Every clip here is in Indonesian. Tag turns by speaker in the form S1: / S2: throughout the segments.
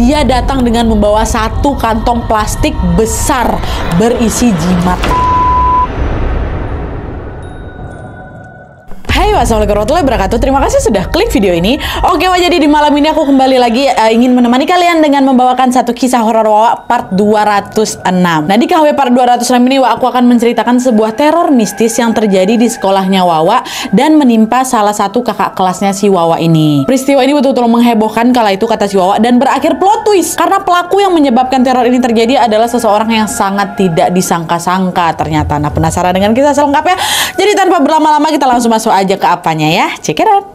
S1: Dia datang dengan membawa satu kantong plastik besar berisi jimat. Hai, wassalamualaikum warahmatullahi wabarakatuh. Terima kasih sudah klik video ini. Oke, jadi di malam ini aku kembali lagi ingin menemani kalian dengan membawakan satu kisah horor Wawa part 206. Nah, di KW part 206 ini aku akan menceritakan sebuah teror mistis yang terjadi di sekolahnya Wawa dan menimpa salah satu kakak kelasnya si Wawa ini. Peristiwa ini betul-betul menghebohkan kala itu, kata si Wawa, dan berakhir plot twist karena pelaku yang menyebabkan teror ini terjadi adalah seseorang yang sangat tidak disangka-sangka ternyata. Nah, penasaran dengan kisah selengkapnya? Jadi tanpa berlama-lama kita langsung masuk aja ke apanya ya. Check it out.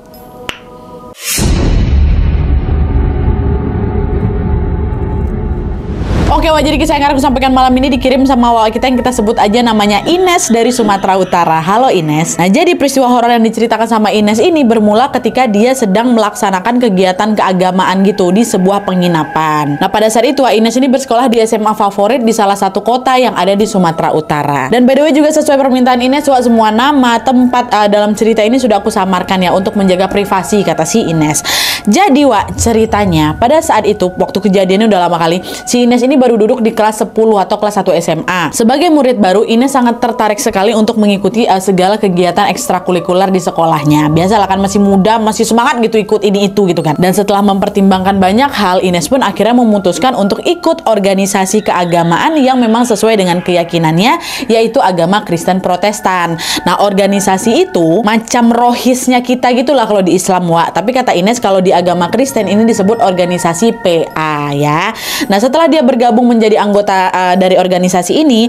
S1: Oke, jadi kisah yang akan aku sampaikan malam ini dikirim sama Wawa kita yang kita sebut aja namanya Ines dari Sumatera Utara. Halo Ines. Nah, jadi peristiwa horor yang diceritakan sama Ines ini bermula ketika dia sedang melaksanakan kegiatan keagamaan gitu di sebuah penginapan. Nah, pada saat itu Ines ini bersekolah di SMA favorit di salah satu kota yang ada di Sumatera Utara. Dan by the way juga sesuai permintaan Ines, semua nama, tempat dalam cerita ini sudah aku samarkan ya untuk menjaga privasi, kata si Ines. Jadi ceritanya pada saat itu waktu kejadiannya udah lama kali, si Ines ini baru duduk di kelas 10 atau kelas 1 SMA. Sebagai murid baru, Ines sangat tertarik sekali untuk mengikuti segala kegiatan ekstrakurikuler di sekolahnya. Biasalah kan masih muda, masih semangat gitu ikut ini itu gitu kan. Dan setelah mempertimbangkan banyak hal, Ines pun akhirnya memutuskan untuk ikut organisasi keagamaan yang memang sesuai dengan keyakinannya, yaitu agama Kristen Protestan. Nah, organisasi itu macam rohisnya kita gitulah kalau di Islam, Tapi kata Ines kalau di agama Kristen ini disebut organisasi PA ya. Nah, setelah dia bergabung menjadi anggota dari organisasi ini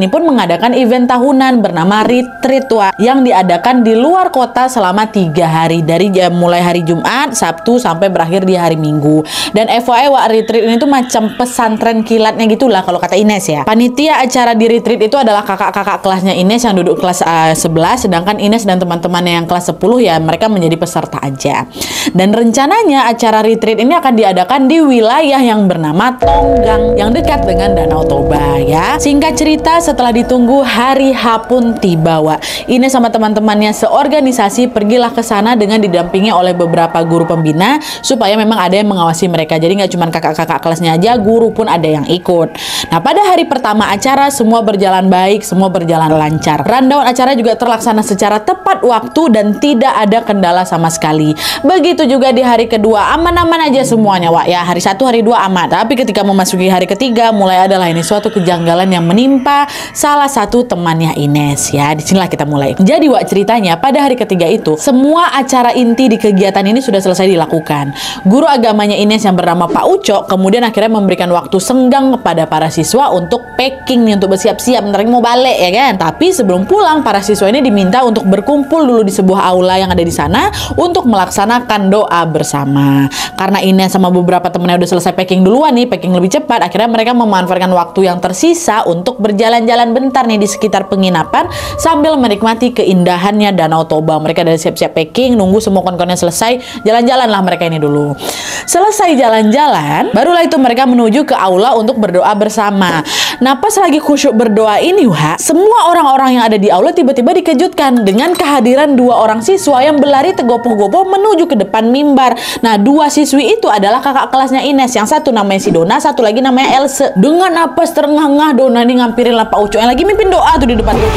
S1: pun mengadakan event tahunan bernama retreat yang diadakan di luar kota selama 3 hari dari mulai hari Jumat, Sabtu sampai berakhir di hari Minggu. Dan FYI retreat ini tuh macam pesantren kilatnya gitulah kalau kata Ines ya. Panitia acara di retreat itu adalah kakak-kakak kelasnya Ines yang duduk kelas 11, sedangkan Ines dan teman-temannya yang kelas 10 ya mereka menjadi peserta aja. Dan rencananya acara retreat ini akan diadakan di wilayah yang bernama Tonggang yang dekat dengan Danau Toba ya. Singkat cerita, setelah ditunggu hari H pun tiba, Ines sama teman-temannya seorganisasi pergilah ke sana dengan didampingi oleh beberapa guru pembina supaya memang ada yang mengawasi mereka. Jadi nggak cuma kakak-kakak kelasnya aja, guru pun ada yang ikut. Nah, pada hari pertama acara semua berjalan baik, semua berjalan lancar. Rundown acara juga terlaksana secara tepat waktu dan tidak ada kendala sama sekali. Begitu juga di hari kedua, aman-aman aja semuanya, ya. Hari 1, hari 2 aman. Tapi ketika memasuki hari ketiga, mulai adalah ini suatu kejanggalan yang menimpa salah satu temannya Ines, ya. Disinilah kita mulai. Jadi, ceritanya pada hari ketiga itu, semua acara inti di kegiatan ini sudah selesai dilakukan. Guru agamanya Ines yang bernama Pak Uco, kemudian akhirnya memberikan waktu senggang kepada para siswa untuk packing nih, untuk bersiap-siap, bentar mau balik, ya kan. Tapi sebelum pulang, para siswa ini diminta untuk berkumpul dulu di sebuah aula yang ada di sana untuk melaksanakan doa bersama. Karena Ines sama beberapa temennya udah selesai packing duluan nih, packing lebih cepat, akhirnya mereka memanfaatkan waktu yang tersisa untuk berjalan-jalan bentar nih di sekitar penginapan sambil menikmati keindahannya Danau Toba. Mereka dari siap-siap packing, nunggu semua kon-konnya selesai, jalan-jalan lah mereka ini dulu. Selesai jalan-jalan, barulah itu mereka menuju ke aula untuk berdoa bersama. Nah, pas lagi khusyuk berdoa ini, semua orang-orang yang ada di aula tiba-tiba dikejutkan dengan kehadiran 2 orang siswa yang berlari tegopoh-gopoh menuju ke depan mimbar. Nah, 2 siswi itu adalah kakak kelasnya Ines. Yang satu namanya si Dona, satu lagi namanya Else. Dengan napas terengah-engah, Dona ini ngampirin lah Pak Uco yang lagi mimpin doa tuh di depan tuh.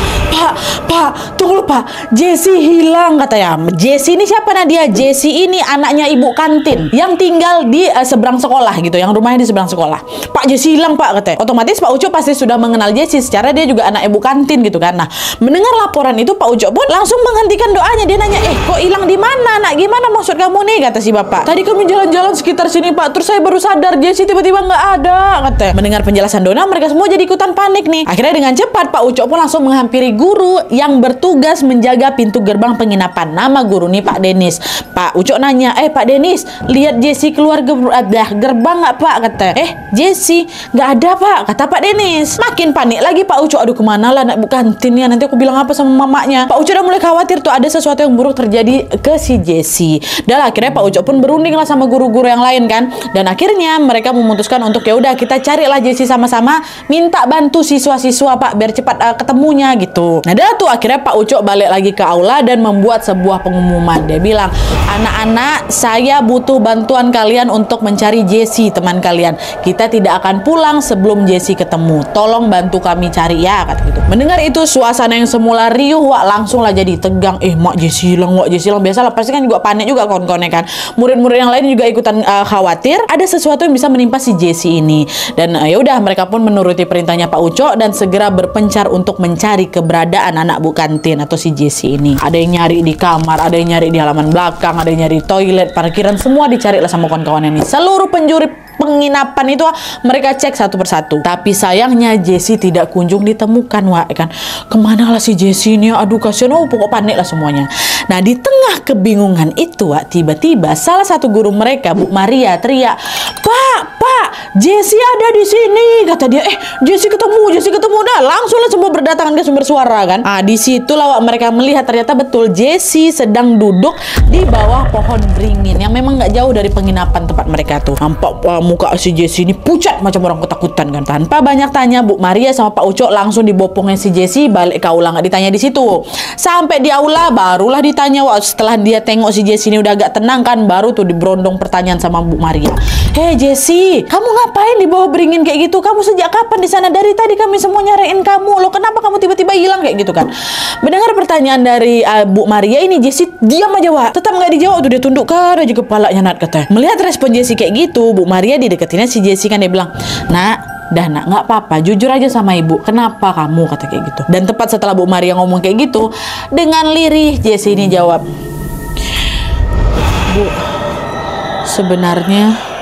S1: Pak, tunggu Pak, Jessie hilang katanya. Jessie ini siapa Nadia? Jessie ini anaknya ibu kantin yang tinggal di seberang sekolah gitu, yang rumahnya di seberang sekolah. Pak, Jessie hilang Pak katanya. Otomatis Pak Uco pasti sudah mengenal Jessie, secara dia juga anak ibu kantin gitu kan. Nah, mendengar laporan itu Pak Uco pun langsung menghentikan doanya. Dia nanya, kok hilang di mana nak? Gimana maksud kamu nih? Kata si bapak. Tadi kami jalan-jalan sekitar sini Pak, terus saya baru sadar Jessie tiba-tiba nggak ada katanya. Mendengar penjelasan Dona, mereka semua jadi ikutan panik nih. Akhirnya dengan cepat Pak Uco pun langsung menghampiri guru yang bertugas menjaga pintu gerbang penginapan. Nama guru nih Pak Denis. Pak Uco nanya, Pak Denis, lihat Jessie keluar gerbang nggak Pak? Kata. Jessie nggak ada Pak, kata Pak Denis. Makin panik lagi Pak Uco. Aduh, kemana lah anak ibu kantin ya? Nanti aku bilang apa sama mamanya? Pak Uco udah mulai khawatir tuh ada sesuatu yang buruk terjadi terjadi ke si Jessie. Dan akhirnya Pak Ucok pun berunding lah sama guru-guru yang lain kan. Dan akhirnya mereka memutuskan untuk ya udah kita carilah Jessie sama-sama, minta bantu siswa-siswa Pak biar cepat ketemunya gitu. Nah dah tuh akhirnya Pak Ucok balik lagi ke aula dan membuat sebuah pengumuman. Dia bilang, anak-anak, saya butuh bantuan kalian untuk mencari Jessie teman kalian. Kita tidak akan pulang sebelum Jessie ketemu. Tolong bantu kami cari ya, kata gitu. Mendengar itu suasana yang semula riuh Wak langsung lah jadi tegang. Mak Jessie hilang, Wak Jessie hilang. Biasalah pasti kan juga panik juga kawan-kawannya kan. Murid-murid yang lain juga ikutan khawatir ada sesuatu yang bisa menimpa si Jessie ini. Dan ya udah mereka pun menuruti perintahnya Pak Ucok dan segera berpencar untuk mencari keberadaan anak Bu Kantin atau si Jessie ini. Ada yang nyari di kamar, ada yang nyari di halaman belakang, ada yang nyari toilet, parkiran, semua dicari lah sama kawan-kawannya ini. Seluruh penjuri penginapan itu mereka cek satu persatu. Tapi sayangnya Jessie tidak kunjung ditemukan Wak kan. Kemana lah si Jessie ini? Aduh kasihan, pokok panik lah semuanya. Nah di tengah kebingungan itu Wak, tiba-tiba salah satu guru mereka Bu Maria teriak, Pak, Jessie ada di sini, kata dia. Jessie ketemu dah. Langsung lah semua berdatangan ke sumber suara kan. Di situlah Wak mereka melihat ternyata betul Jessie sedang duduk di bawah pohon beringin yang memang nggak jauh dari penginapan tempat mereka tuh. Nampak muka si Jessie ini pucat macam orang ketakutan kan. Tanpa banyak tanya Bu Maria sama Pak Ucok langsung dibopongnya si Jessie balik ke aula, nggak ditanya di situ. Sampai di aula barulah ditanya Wak. Setelah dia tengok si Jessie ini udah agak tenang kan, baru tuh diberondong pertanyaan sama Bu Maria. Jessie, kamu ngapain di bawah beringin kayak gitu? Kamu sejak kapan di sana? Dari tadi kami semua nyariin kamu. Loh kenapa kamu tiba-tiba hilang kayak gitu kan? Mendengar pertanyaan dari Bu Maria ini, Jessie diam aja Wak. Tetap nggak dijawab tuh, dia tundukkan aja kepalanya Nat katanya. Melihat respon Jessie kayak gitu, Bu Maria dideketinnya si Jessie kan, dia bilang, Nak, nggak apa-apa, jujur aja sama ibu, kenapa kamu, kata kayak gitu. Dan tepat setelah Bu Maria ngomong kayak gitu, dengan lirih Jessie ini jawab, Bu, sebenarnya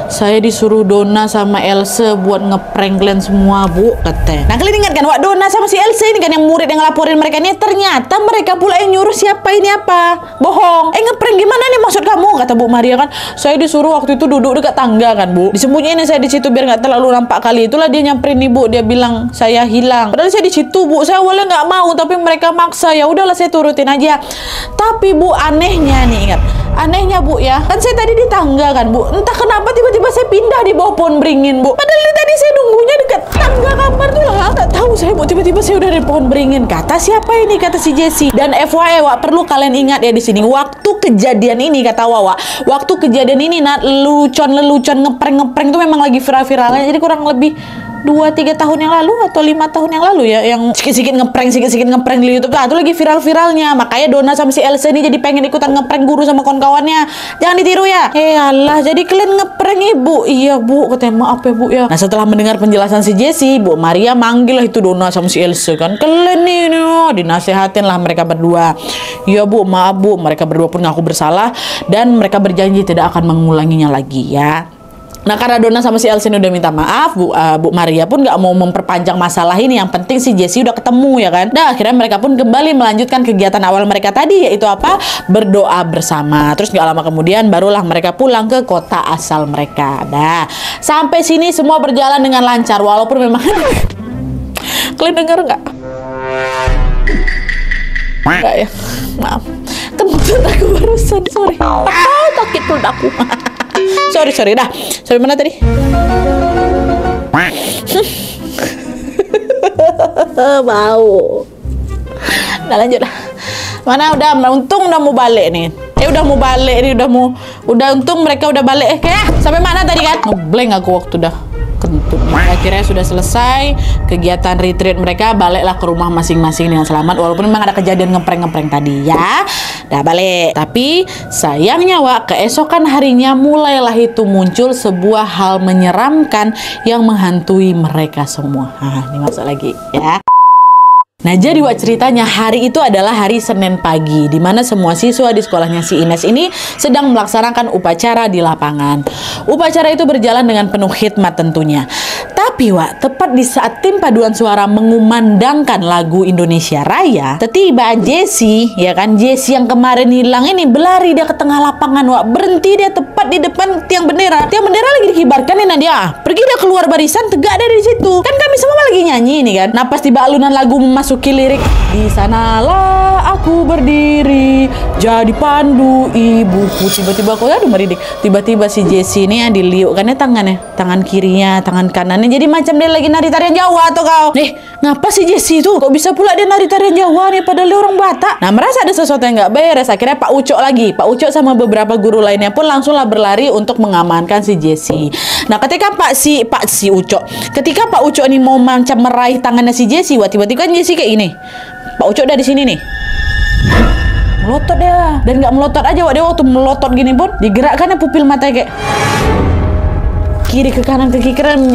S1: saya disuruh Donna sama Else buat ngeprank kalian semua Bu, katanya. Nah kalian ingat kan Wak, Donna sama si Else ini kan yang murid yang ngelaporin mereka ini, ternyata mereka pula yang nyuruh siapa ini apa bohong. Ngeprank gimana nih maksud kamu, kata Bu Maria kan. Saya disuruh waktu itu duduk dekat tangga kan Bu, disembunyiin saya di situ biar nggak terlalu nampak kali. Itulah dia nyamperin Ibu, dia bilang saya hilang, padahal saya di situ Bu. Saya awalnya nggak mau tapi mereka maksa, ya udahlah saya turutin aja. Tapi Bu, anehnya nih, ingat anehnya Bu ya, kan saya tadi di tangga kan Bu, entah kenapa tiba-tiba saya pindah di bawah pohon beringin Bu, padahal tadi saya nunggunya dekat tangga kamar tuh lah, nggak tahu saya Bu, tiba-tiba saya udah di pohon beringin. Kata siapa ini, kata si Jessie. Dan FYI Wak, perlu kalian ingat ya di sini, waktu kejadian ini kata Wawa, waktu kejadian ini lelucon ngeprank itu memang lagi viral-viralnya. Jadi kurang lebih 2-3 tahun yang lalu atau 5 tahun yang lalu ya, yang sikit-sikit ngeprank di YouTube. Nah, itu lagi viral-viralnya. Makanya Donna sama si Elsa ini jadi pengen ikutan ngeprank guru sama kawan-kawannya. Jangan ditiru ya. Alah, jadi kalian ngeprank Ibu. Iya Bu, katanya maaf ya Bu ya. Nah, setelah mendengar penjelasan si Jessie, Bu Maria manggil lah itu Donna sama si Elsa kan. Kalian nih, dinasehatin lah mereka berdua. Iya Bu, maaf Bu. Mereka berdua pun ngaku bersalah dan mereka berjanji tidak akan mengulanginya lagi ya. Nah karena Donna sama si Elsa udah minta maaf, Bu Maria pun nggak mau memperpanjang masalah ini. Yang penting si Jessie udah ketemu ya kan. Nah akhirnya mereka pun kembali melanjutkan kegiatan awal mereka tadi, yaitu apa? Berdoa bersama. Terus nggak lama kemudian barulah mereka pulang ke kota asal mereka. Nah sampai sini semua berjalan dengan lancar, walaupun memang kalian dengar nggak? Nggak ya, maaf. Kentut aku barusan, sorry. Sakit perut aku. Sorry dah. Sampai mana tadi? Bau. Udah lanjut lah. Mana untung udah mau balik nih. Udah mau balik nih, udah untung mereka udah balik. Sampai mana tadi kan? Ngeblank aku waktu dah kentut. Akhirnya sudah selesai kegiatan retreat mereka, baliklah ke rumah masing-masing dengan selamat, walaupun memang ada kejadian ngeprank tadi ya. Udah balik. Tapi sayangnya Wak, keesokan harinya mulailah itu muncul sebuah hal menyeramkan yang menghantui mereka semua. Ini masuk lagi ya. Nah jadi Wak, ceritanya hari itu adalah hari Senin pagi, di mana semua siswa di sekolahnya si Ines ini sedang melaksanakan upacara di lapangan. Upacara itu berjalan dengan penuh khidmat tentunya. Tapi Wak, tepat di saat tim paduan suara mengumandangkan lagu Indonesia Raya, tiba-tiba Jessie yang kemarin hilang ini berlari dia ke tengah lapangan Wak. Berhenti dia tepat di depan tiang bendera. Tiang bendera lagi dikibarkan nih Nadia. Pergi dia keluar barisan, tegak dari situ. Kan kami semua lagi nyanyi nih kan. Napas tiba alunan lagu memasuki lirik di sanalah aku berdiri jadi pandu ibuku. Tiba-tiba aku aduh merinding. Tiba-tiba si Jessie ini yang diliukkannya tangan kirinya, tangan kanannya jadi macam dia lagi nari tarian Jawa tuh kau. Ngapa si Jessie tuh kok bisa pula dia nari tarian Jawa nih padahal dia orang Batak. Nah, merasa ada sesuatu yang nggak beres. Akhirnya Pak Ucok sama beberapa guru lainnya pun langsunglah berlari untuk mengamankan si Jessie. Nah, ketika Pak Ucok ini mau macam meraih tangannya si Jessie, tiba-tiba kan Jessie kayak gini. Pak Ucok dari sini nih. Melotot dia. Dan nggak melotot aja, dia waktu melotot gini pun digerakkannya pupil matanya kayak kiri ke kanan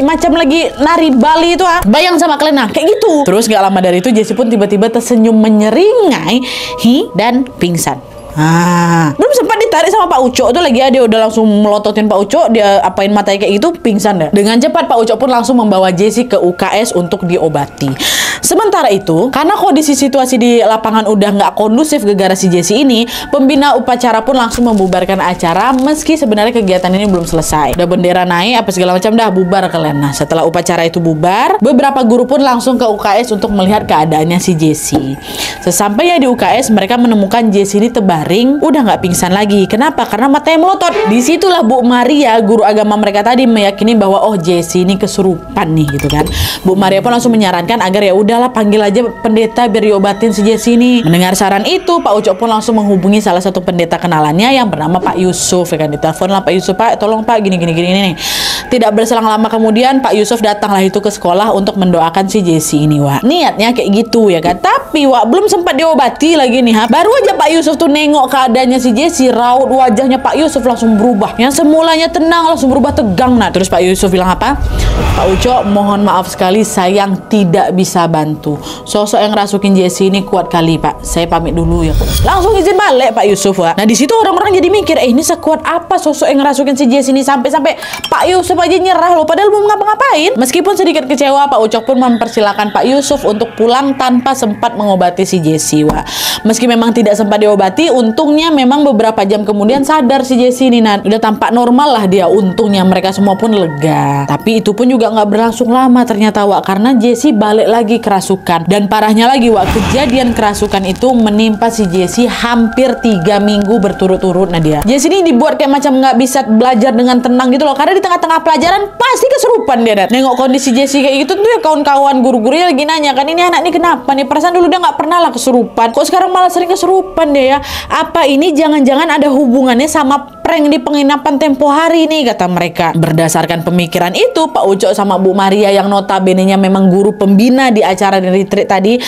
S1: macam lagi nari Bali itu bayang sama kalian kayak gitu. Terus nggak lama dari itu Jessie pun tiba-tiba tersenyum menyeringai dan pingsan. Belum sempat ditarik sama Pak Ucok tuh lagi dia udah langsung melototin Pak Ucok, dia apain matanya kayak gitu, pingsan deh. Dengan cepat Pak Ucok pun langsung membawa Jessie ke UKS untuk diobati. Sementara itu, karena kondisi situasi di lapangan udah nggak kondusif gara-gara si Jessie ini, pembina upacara pun langsung membubarkan acara meski sebenarnya kegiatan ini belum selesai. Udah bendera naik apa segala macam dah bubar kalian. Nah, setelah upacara itu bubar, beberapa guru pun langsung ke UKS untuk melihat keadaannya si Jessie. Sesampainya di UKS, mereka menemukan Jessie ini terbaring, udah nggak pingsan lagi. Kenapa? Karena matanya melotot. Disitulah Bu Maria, guru agama mereka tadi meyakini bahwa Jessie ini kesurupan nih gitu kan. Bu Maria pun langsung menyarankan agar ya udahlah panggil aja pendeta biar diobatin si Jessie ini. Mendengar saran itu, Pak Ucok pun langsung menghubungi salah satu pendeta kenalannya yang bernama Pak Yusuf. Ya kan, ditelepon lah Pak Yusuf, Pak tolong Pak gini nih. Tidak berselang lama kemudian Pak Yusuf datanglah itu ke sekolah untuk mendoakan si Jessie ini Niatnya kayak gitu ya kan. Tapi belum sempat diobati lagi nih baru aja Pak Yusuf tuh nengok keadaannya si Jessie, raut wajahnya Pak Yusuf langsung berubah. Yang semulanya tenang langsung berubah tegang. Nah, terus Pak Yusuf bilang apa? Pak Ucok, mohon maaf sekali saya tidak bisa bantu. Sosok yang rasukin Jessie ini kuat kali Pak. Saya pamit dulu ya. Langsung izin balik Pak Yusuf Nah, di situ orang-orang jadi mikir, ini sekuat apa sosok yang rasukin si Jessie ini sampai Pak Yusuf aja nyerah loh padahal belum ngapa-ngapain. Meskipun sedikit kecewa, Pak Ucok pun mempersilahkan Pak Yusuf untuk pulang tanpa sempat mengobati si Jessie Meski memang tidak sempat diobati, untungnya memang beberapa jam kemudian sadar si Jessie ini udah tampak normal lah dia. Untungnya mereka semua pun lega. Tapi itu pun juga nggak berlangsung lama ternyata karena Jessie balik lagi kerasukan. Dan parahnya lagi kejadian kerasukan itu menimpa si Jessie hampir 3 minggu berturut-turut. Nah, Jessie ini dibuat kayak macam nggak bisa belajar dengan tenang gitu loh, karena di tengah-tengah pelajaran pasti kesurupan dia. Nengok kondisi Jessie kayak gitu tuh ya kawan-kawan guru-gurunya lagi nanya kan, ini anak ini kenapa nih, perasaan dulu dia nggak pernah lah kesurupan, kok sekarang malah sering kesurupan deh ya. Apa ini jangan-jangan ada hubungannya sama prank di penginapan tempo hari nih, kata mereka. Berdasarkan pemikiran itu, Pak Ucok sama Bu Maria yang notabene-nya memang guru pembina di acara di retreat tadi,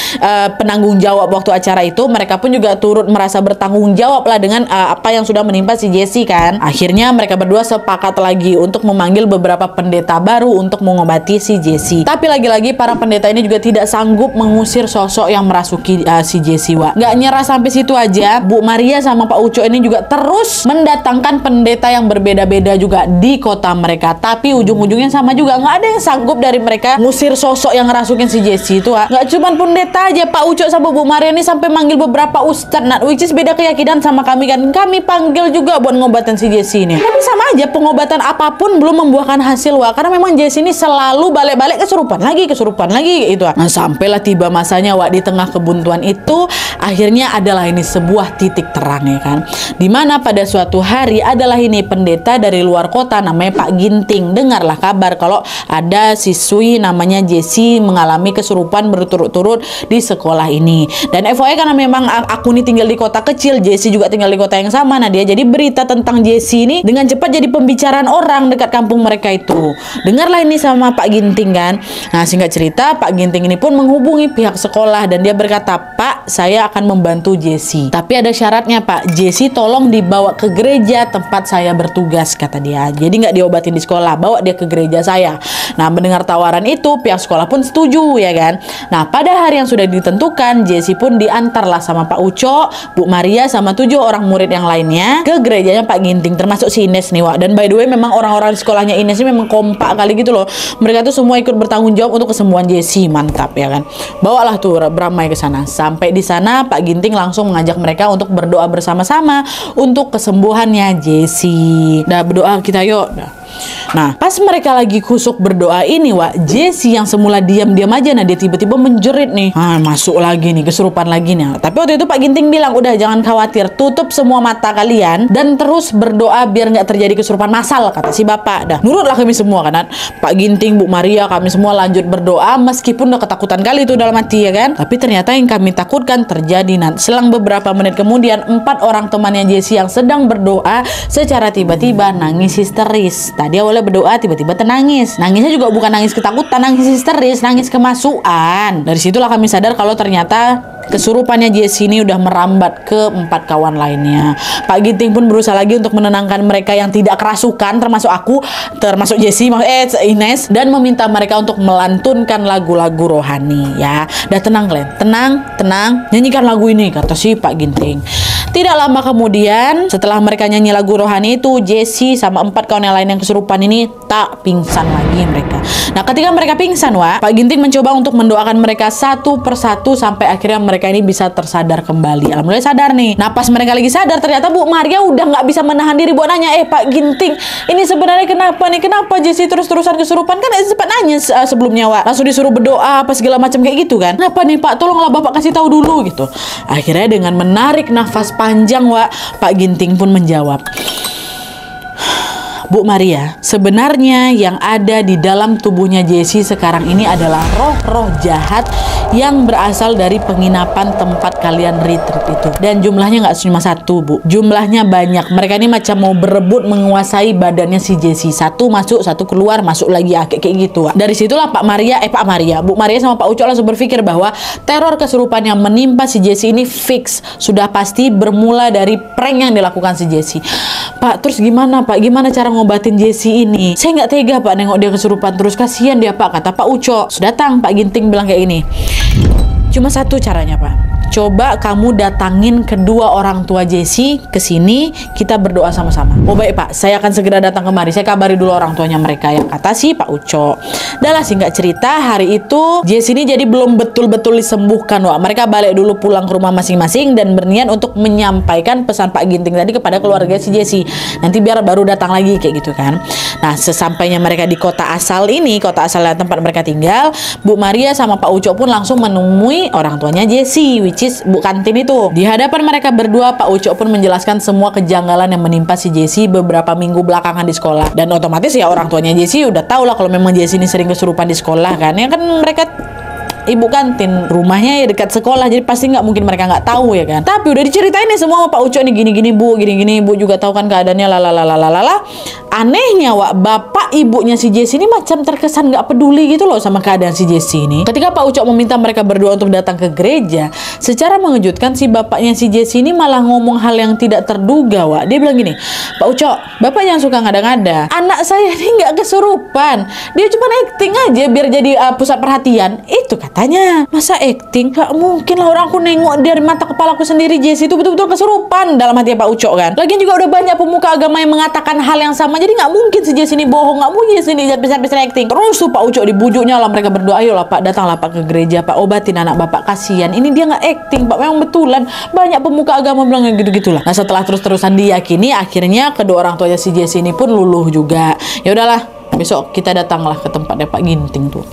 S1: penanggung jawab waktu acara itu, mereka pun juga turut merasa bertanggung jawab lah dengan apa yang sudah menimpa si Jessie kan. Akhirnya mereka berdua sepakat lagi untuk memanggil beberapa pendeta baru untuk mengobati si Jessie. Tapi lagi-lagi para pendeta ini juga tidak sanggup mengusir sosok yang merasuki si Jessie Nggak nyerah sampai situ aja, Bu Maria sama Pak Ucok ini juga terus mendatangkan pendeta yang berbeda-beda juga di kota mereka. Tapi ujung-ujungnya sama juga, nggak ada yang sanggup dari mereka ngusir sosok yang ngerasukin si Jessie itu Nggak cuma pendeta aja, Pak Ucok sama Bu Maria ini sampai manggil beberapa ustadz which is beda keyakinan sama kami kan. Kami panggil juga buat ngobatan si Jessie ini. Tapi sama aja, pengobatan apapun belum membuahkan hasil karena memang Jessie ini selalu balik-balik kesurupan lagi gitu. Nah, sampailah tiba masanya di tengah kebuntuan itu akhirnya adalah ini sebuah titik terang ya kan, dimana pada suatu hari adalah ini pendeta dari luar kota namanya Pak Ginting dengarlah kabar kalau ada siswi namanya Jessie mengalami kesurupan berturut-turut di sekolah ini. Dan FYI karena memang aku ini tinggal di kota kecil, Jessie juga tinggal di kota yang sama, nah dia jadi berita tentang Jessie ini dengan cepat jadi pembicaraan orang dekat kampung mereka itu. Dengarlah ini sama Pak Ginting kan. Nah, singkat cerita Pak Ginting ini pun menghubungi pihak sekolah dan dia berkata, Pak, saya akan membantu Jessie, tapi ada syaratnya Pak, Jessie tolong dibawa ke gereja tempat saya bertugas, kata dia. Jadi nggak diobatin di sekolah, bawa dia ke gereja saya. Nah, mendengar tawaran itu pihak sekolah pun setuju ya kan. Nah, pada hari yang sudah ditentukan, Jessie pun diantarlah sama Pak Ucok, Bu Maria sama 7 orang murid yang lainnya ke gerejanya Pak Ginting, termasuk si Ines nih Dan by the way memang orang-orang di sekolahnya Ines ini memang kompak kali gitu loh. Mereka tuh semua ikut bertanggung jawab untuk kesembuhan Jessie, mantap ya kan. Bawalah tuh beramai ke sana. Sampai di sana Pak Ginting langsung mengajak mereka untuk berdoa bersama-sama untuk kesembuhannya Jessie. Dah berdoa kita yuk. Nah, pas mereka lagi kusuk berdoa ini, Wak, Jessie yang semula diam-diam aja, nah dia tiba-tiba menjerit nih. Masuk lagi nih, kesurupan lagi nih. Tapi waktu itu Pak Ginting bilang, udah jangan khawatir, tutup semua mata kalian dan terus berdoa biar nggak terjadi kesurupan massal, kata si bapak. Dah, nurutlah kami semua kan. Pak Ginting, Bu Maria, kami semua lanjut berdoa meskipun udah ketakutan kali itu dalam hati ya kan. Tapi ternyata yang kami takutkan terjadi. Nah, selang beberapa menit kemudian 4 orang temannya Jessie yang sedang berdoa secara tiba-tiba nangis histeris. Tadi awalnya berdoa tiba-tiba tenangis. Nangisnya juga bukan nangis ketakutan, nangis histeris, nangis kemasukan. Dari situlah kami sadar kalau ternyata kesurupannya Jessie ini udah merambat ke 4 kawan lainnya. Pak Ginting pun berusaha lagi untuk menenangkan mereka yang tidak kerasukan, termasuk aku, termasuk Jessie, Ines, dan meminta mereka untuk melantunkan lagu-lagu rohani ya. Udah tenang kalian, tenang, nyanyikan lagu ini, kata si Pak Ginting. Tidak lama kemudian, setelah mereka nyanyi lagu rohani itu, Jessie sama 4 kawan yang lain yang kesurupan ini tak pingsan lagi mereka. Nah, ketika mereka pingsan, Wak, Pak Ginting mencoba untuk mendoakan mereka satu persatu sampai akhirnya mereka ini bisa tersadar kembali. Alhamdulillah sadar nih. Nah, pas mereka lagi sadar, ternyata Bu Maria udah nggak bisa menahan diri buat nanya, Pak Ginting, ini sebenarnya kenapa nih? Kenapa Jessie terus-terusan kesurupan? Kan sempat nanya sebelumnya, Wak. Langsung disuruh berdoa apa segala macam kayak gitu kan. Kenapa nih, Pak? Tolonglah Bapak kasih tahu dulu gitu. Akhirnya dengan menarik nafas panjang, Wak, Pak Ginting pun menjawab, Bu Maria, sebenarnya yang ada di dalam tubuhnya Jessie sekarang ini adalah roh-roh jahat yang berasal dari penginapan tempat kalian retreat itu. Dan jumlahnya nggak cuma 1, Bu. Jumlahnya banyak. Mereka ini macam mau berebut menguasai badannya si Jessie. 1 masuk, 1 keluar, masuk lagi, kayak gitu. Wak. Dari situlah Bu Maria sama Pak Ucok langsung berpikir bahwa teror kesurupan yang menimpa si Jessie ini fix. Sudah pasti bermula dari prank yang dilakukan si Jessie. Pak, terus gimana, Pak? Gimana cara ngobatin Jessie ini? Saya nggak tega, Pak, nengok dia kesurupan terus. Kasihan dia, Pak, kata Pak Ucok. Sudah datang, Pak Ginting bilang kayak ini. Cuma 1 caranya, Pak. Coba kamu datangin kedua orang tua Jessie ke sini, kita berdoa sama-sama. Oh baik, Pak, saya akan segera datang kemari. Saya kabari dulu orang tuanya mereka ya, kata si Pak Ucok. Dah lah, singkat cerita, hari itu Jessie ini jadi belum betul-betul disembuhkan, Wak. Mereka balik dulu pulang ke rumah masing-masing dan berniat untuk menyampaikan pesan Pak Ginting tadi kepada keluarga si Jessie. Nanti biar baru datang lagi kayak gitu kan. Nah, sesampainya mereka di kota asal ini, kota asal tempat mereka tinggal, Bu Maria sama Pak Ucok pun langsung menemui orang tuanya Jessie, which is Bu Kantin itu. Di hadapan mereka berdua, Pak Ucok pun menjelaskan semua kejanggalan yang menimpa si Jessie beberapa minggu belakangan di sekolah. Dan otomatis ya orang tuanya Jessie udah tahu lah kalau memang Jessie ini sering kesurupan di sekolah kan. Ya kan mereka Ibu Kantin, rumahnya ya dekat sekolah, jadi pasti nggak mungkin mereka nggak tahu ya kan. Tapi udah diceritain nih semua sama Pak Ucok nih, gini-gini Bu, gini-gini Bu juga tahu kan keadaannya, lalalala. Anehnya, Wak, bapak ibunya si Jessie ini macam terkesan nggak peduli gitu loh sama keadaan si Jessie ini. Ketika Pak Ucok meminta mereka berdua untuk datang ke gereja, secara mengejutkan si bapaknya si Jessie ini malah ngomong hal yang tidak terduga, Wak. Dia bilang gini, Pak Ucok, Bapak jangan suka ngada-ngada. Anak saya ini nggak kesurupan, dia cuma acting aja biar jadi pusat perhatian. Itu katanya. Masa acting? Gak mungkin lah, orang aku nengok dari mata kepala aku sendiri Jessie itu betul-betul kesurupan, dalam hati Pak Ucok kan. Lagian juga udah banyak pemuka agama yang mengatakan hal yang sama, jadi nggak mungkin si Jessie ini bohong, nggak mungkin Jessie ini bisa acting. Terus tuh Pak Ucok dibujuknya lah mereka berdua, ayolah Pak, datanglah Pak ke gereja Pak, obatin anak Bapak, kasihan. Ini dia nggak acting Pak, memang betulan. Banyak pemuka agama bilang gitu-gitulah. Nah, setelah terus-terusan diyakini, akhirnya kedua orang tuanya si Jessie ini pun luluh juga. Ya udahlah, besok kita datanglah ke tempatnya Pak Ginting tuh.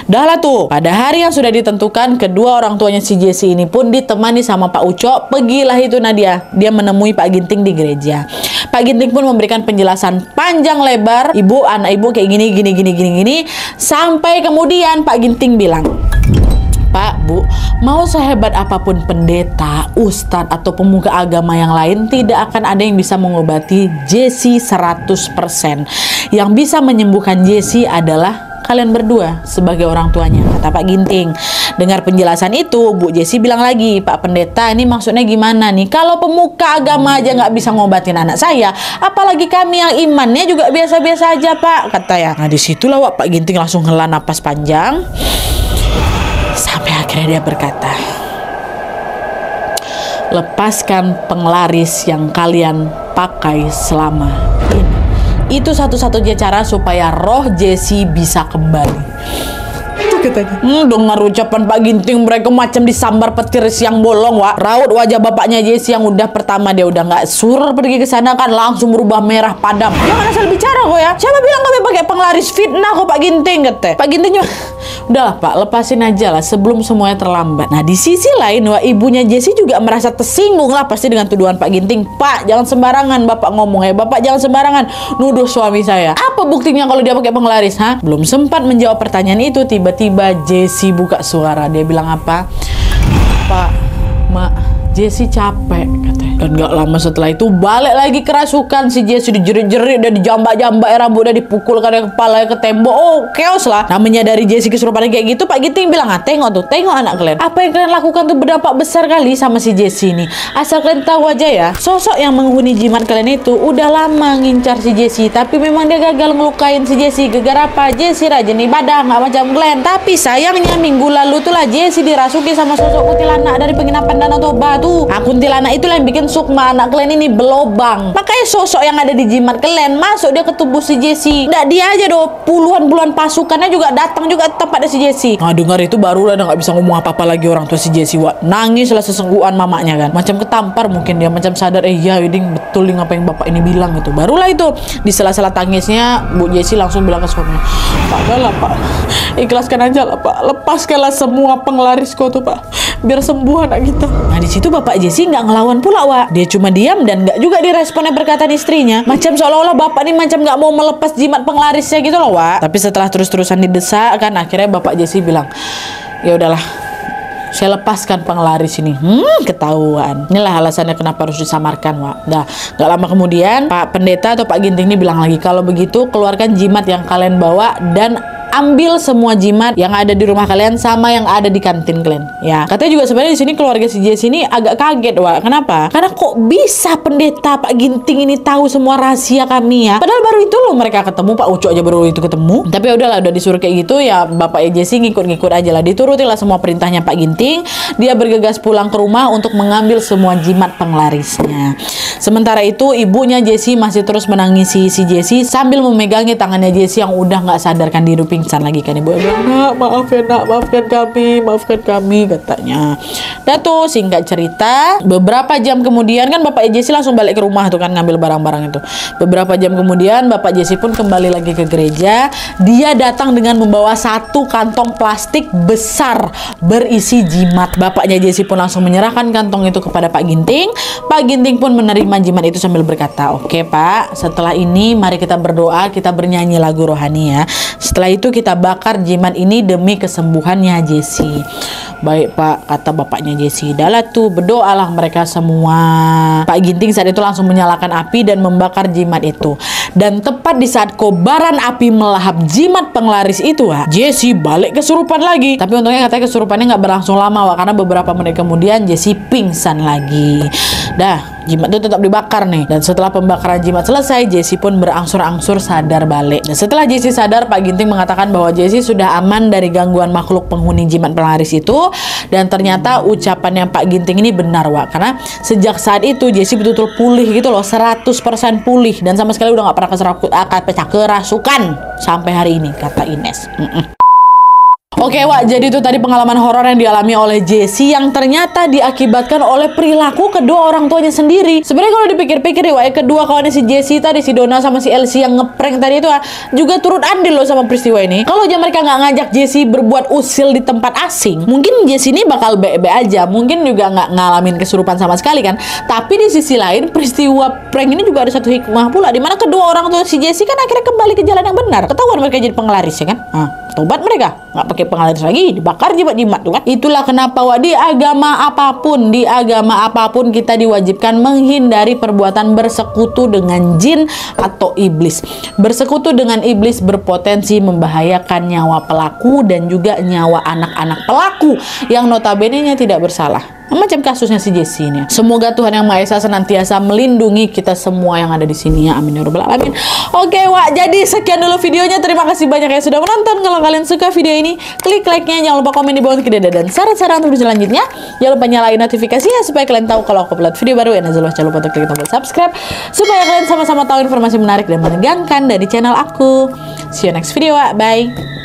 S1: Dah lah tuh, pada hari yang sudah ditentukan, kedua orang tuanya si Jessie ini pun ditemani sama Pak Ucok. Pergilah itu Nadia, dia menemui Pak Ginting di gereja. Pak Ginting pun memberikan penjelasan panjang lebar, ibu, anak ibu kayak gini, sampai kemudian Pak Ginting bilang, Pak, Bu, mau sehebat apapun pendeta, ustadz, atau pemuka agama yang lain, tidak akan ada yang bisa mengobati Jessie 100%. Yang bisa menyembuhkan Jessie adalah kalian berdua sebagai orang tuanya, kata Pak Ginting. Dengar penjelasan itu, Bu Jessie bilang lagi, Pak Pendeta, ini maksudnya gimana nih? Kalau pemuka agama aja nggak bisa ngobatin anak saya, apalagi kami yang imannya juga biasa-biasa aja, Pak, katanya. Nah, disitulah Pak Ginting langsung hela napas panjang. Sampai akhirnya dia berkata, lepaskan penglaris yang kalian pakai selama ini. Itu satu-satunya cara supaya roh Jessie bisa kembali. katanya. Dengar ucapan Pak Ginting mereka macam disambar petir siang bolong, Wak. Raut wajah bapaknya Jessie yang udah pertama dia udah nggak sur pergi ke sana kan langsung berubah merah padam. Jangan asal bicara kok ya. Siapa bilang kami pakai penglaris fitnah kok Pak Ginting kata. Pak Ginting juga udahlah Pak, lepasin aja lah sebelum semuanya terlambat. Nah di sisi lain, wah ibunya Jessie juga merasa tersinggung lah pasti dengan tuduhan Pak Ginting. Pak, jangan sembarangan Bapak ngomong ya. Bapak jangan sembarangan nuduh suami saya. Apa buktinya kalau dia pakai penglaris? Belum sempat menjawab pertanyaan itu, tiba-tiba Jessie buka suara. Dia bilang apa? Pak, Mak, Jessie capek katanya. Dan gak lama setelah itu balik lagi kerasukan. Si Jessie dijerit-jerit dan dijambak-jambak, rambutnya dipukulkan kepalanya ke tembok. Oh, chaos lah. Nah, menyadari Jessie kesurupan kayak gitu, Pak Ginting bilang, tengok tuh, tengok anak kalian. Apa yang kalian lakukan tuh berdampak besar kali sama si Jessie ini. Asal kalian tahu aja ya, sosok yang menghuni jimat kalian itu udah lama ngincar si Jessie, tapi memang dia gagal ngelukain si Jessie. Gara-gara apa? Jessie rajin ibadah, nggak macam Glenn. Tapi sayangnya minggu lalu tuh lah Jessie dirasuki sama sosok kuntilanak dari penginapan Danau Toba tuh. Kuntilanak itulah yang bikin sukma anak kalian ini belobang. Makanya sosok yang ada di jimat kalian masuk dia ke tubuh si Jessie. Nggak dia aja doh, puluhan pasukannya juga datang juga tempatnya si Jessie. Nah dengar itu baru udah nggak bisa ngomong apa-apa lagi orang tua si Jessie, Wak. Nangis lah sesenggukan mamanya kan. Macam ketampar mungkin dia, macam sadar iya ini betul nih apa yang bapak ini bilang gitu. Barulah itu di sela-sela tangisnya Bu Jessie langsung bilang ke suaminya, Pak, lah Pak, ikhlaskan aja lah Pak, lepaskanlah semua penglarisku tuh Pak, biar sembuh anak kita. Nah di situ bapak Jessie nggak ngelawan pula, Wak. Dia cuma diam dan nggak juga diresponnya perkataan istrinya. Macam seolah-olah bapak ini macam nggak mau melepas jimat penglarisnya gitu loh, Wak. Tapi setelah terus-terusan didesak kan akhirnya bapak Jessie bilang, ya udahlah, saya lepaskan penglaris ini. Ketahuan. Inilah alasannya kenapa harus disamarkan, Wak. Dah, gak lama kemudian Pak Pendeta atau Pak Ginting ini bilang lagi, kalau begitu keluarkan jimat yang kalian bawa dan ambil semua jimat yang ada di rumah kalian sama yang ada di kantin kalian. Ya, katanya juga sebenarnya di sini keluarga si Jessie ini agak kaget, Wak. Kenapa? Karena kok bisa pendeta Pak Ginting ini tahu semua rahasia kami ya? Padahal baru itu loh mereka ketemu, Pak Uco aja baru itu ketemu. Tapi ya udahlah, udah disuruh kayak gitu ya, bapak Jessie ngikut-ngikut aja lah. Diturutilah semua perintahnya Pak Ginting. Dia bergegas pulang ke rumah untuk mengambil semua jimat penglarisnya. Sementara itu ibunya Jessie masih terus menangisi si Jessie sambil memegangi tangannya Jessie yang udah nggak sadarkan diri, pingsan lagi kan. Ibu bilang, nak maaf ya nak, maafkan kami katanya. Dan tuh singkat cerita, beberapa jam kemudian kan bapak Jessie langsung balik ke rumah tuh kan ngambil barang-barang itu. Beberapa jam kemudian bapak Jessie pun kembali lagi ke gereja. Dia datang dengan membawa satu kantong plastik besar berisi jimat. Bapaknya Jessie pun langsung menyerahkan kantong itu kepada Pak Ginting. Pak Ginting pun menerima jimat itu sambil berkata, oke Pak, setelah ini mari kita berdoa, kita bernyanyi lagu rohani ya. Setelah itu kita bakar jimat ini demi kesembuhannya Jessie. Baik Pak, kata bapaknya Jessie. Dahlah tuh, berdoalah mereka semua. Pak Ginting saat itu langsung menyalakan api dan membakar jimat itu. Dan tepat di saat kobaran api melahap jimat penglaris itu, Wak, Jessie balik kesurupan lagi. Tapi untungnya katanya kesurupannya nggak berlangsung lama, Wak, karena beberapa menit kemudian Jessie pingsan lagi. Dah, jimat itu tetap dibakar nih. Dan setelah pembakaran jimat selesai, Jessie pun berangsur-angsur sadar balik. Dan setelah Jessie sadar, Pak Ginting mengatakan bahwa Jessie sudah aman dari gangguan makhluk penghuni jimat penglaris itu. Dan ternyata ucapannya Pak Ginting ini benar, Wak. Karena sejak saat itu Jessie betul-betul pulih gitu loh, 100% pulih. Dan sama sekali udah gak pernah kerasukan sampai hari ini, kata Ines. Oke, Wak, jadi itu tadi pengalaman horor yang dialami oleh Jessie yang ternyata diakibatkan oleh perilaku kedua orang tuanya sendiri. Sebenarnya kalau dipikir-pikir ya, Wak, kedua kawannya si Jessie tadi, si Donna sama si Elsie yang ngeprank tadi itu juga turut andil loh sama peristiwa ini. Kalau aja mereka nggak ngajak Jessie berbuat usil di tempat asing, mungkin Jessie ini bakal be-be aja, mungkin juga nggak ngalamin kesurupan sama sekali kan. Tapi di sisi lain, peristiwa prank ini juga ada satu hikmah pula, dimana kedua orang tua si Jessie kan akhirnya kembali ke jalan yang benar. Ketahuan mereka jadi penglaris ya kan. Tobat mereka, nggak pakai penglaris lagi, dibakar jimat-jimat tuh kan. Itulah kenapa, Wak, di agama apapun kita diwajibkan menghindari perbuatan bersekutu dengan jin atau iblis. Bersekutu dengan iblis berpotensi membahayakan nyawa pelaku dan juga nyawa anak-anak pelaku yang notabene-nya tidak bersalah. Macam kasusnya si Jessie ini. Semoga Tuhan Yang Maha Esa senantiasa melindungi kita semua yang ada di sini ya. Amin ya rabbal alamin. Oke, Wak, jadi sekian dulu videonya. Terima kasih banyak yang sudah menonton. Kalau kalian suka video ini, klik like-nya, jangan lupa komen di bawah untuk ide dan saran-saran untuk video selanjutnya. Jangan lupa nyalain notifikasinya supaya kalian tahu kalau aku upload video baru. Dan jangan lupa untuk klik tombol subscribe supaya kalian sama-sama tahu informasi menarik dan menegangkan dari channel aku. See you next video, Wak. Bye.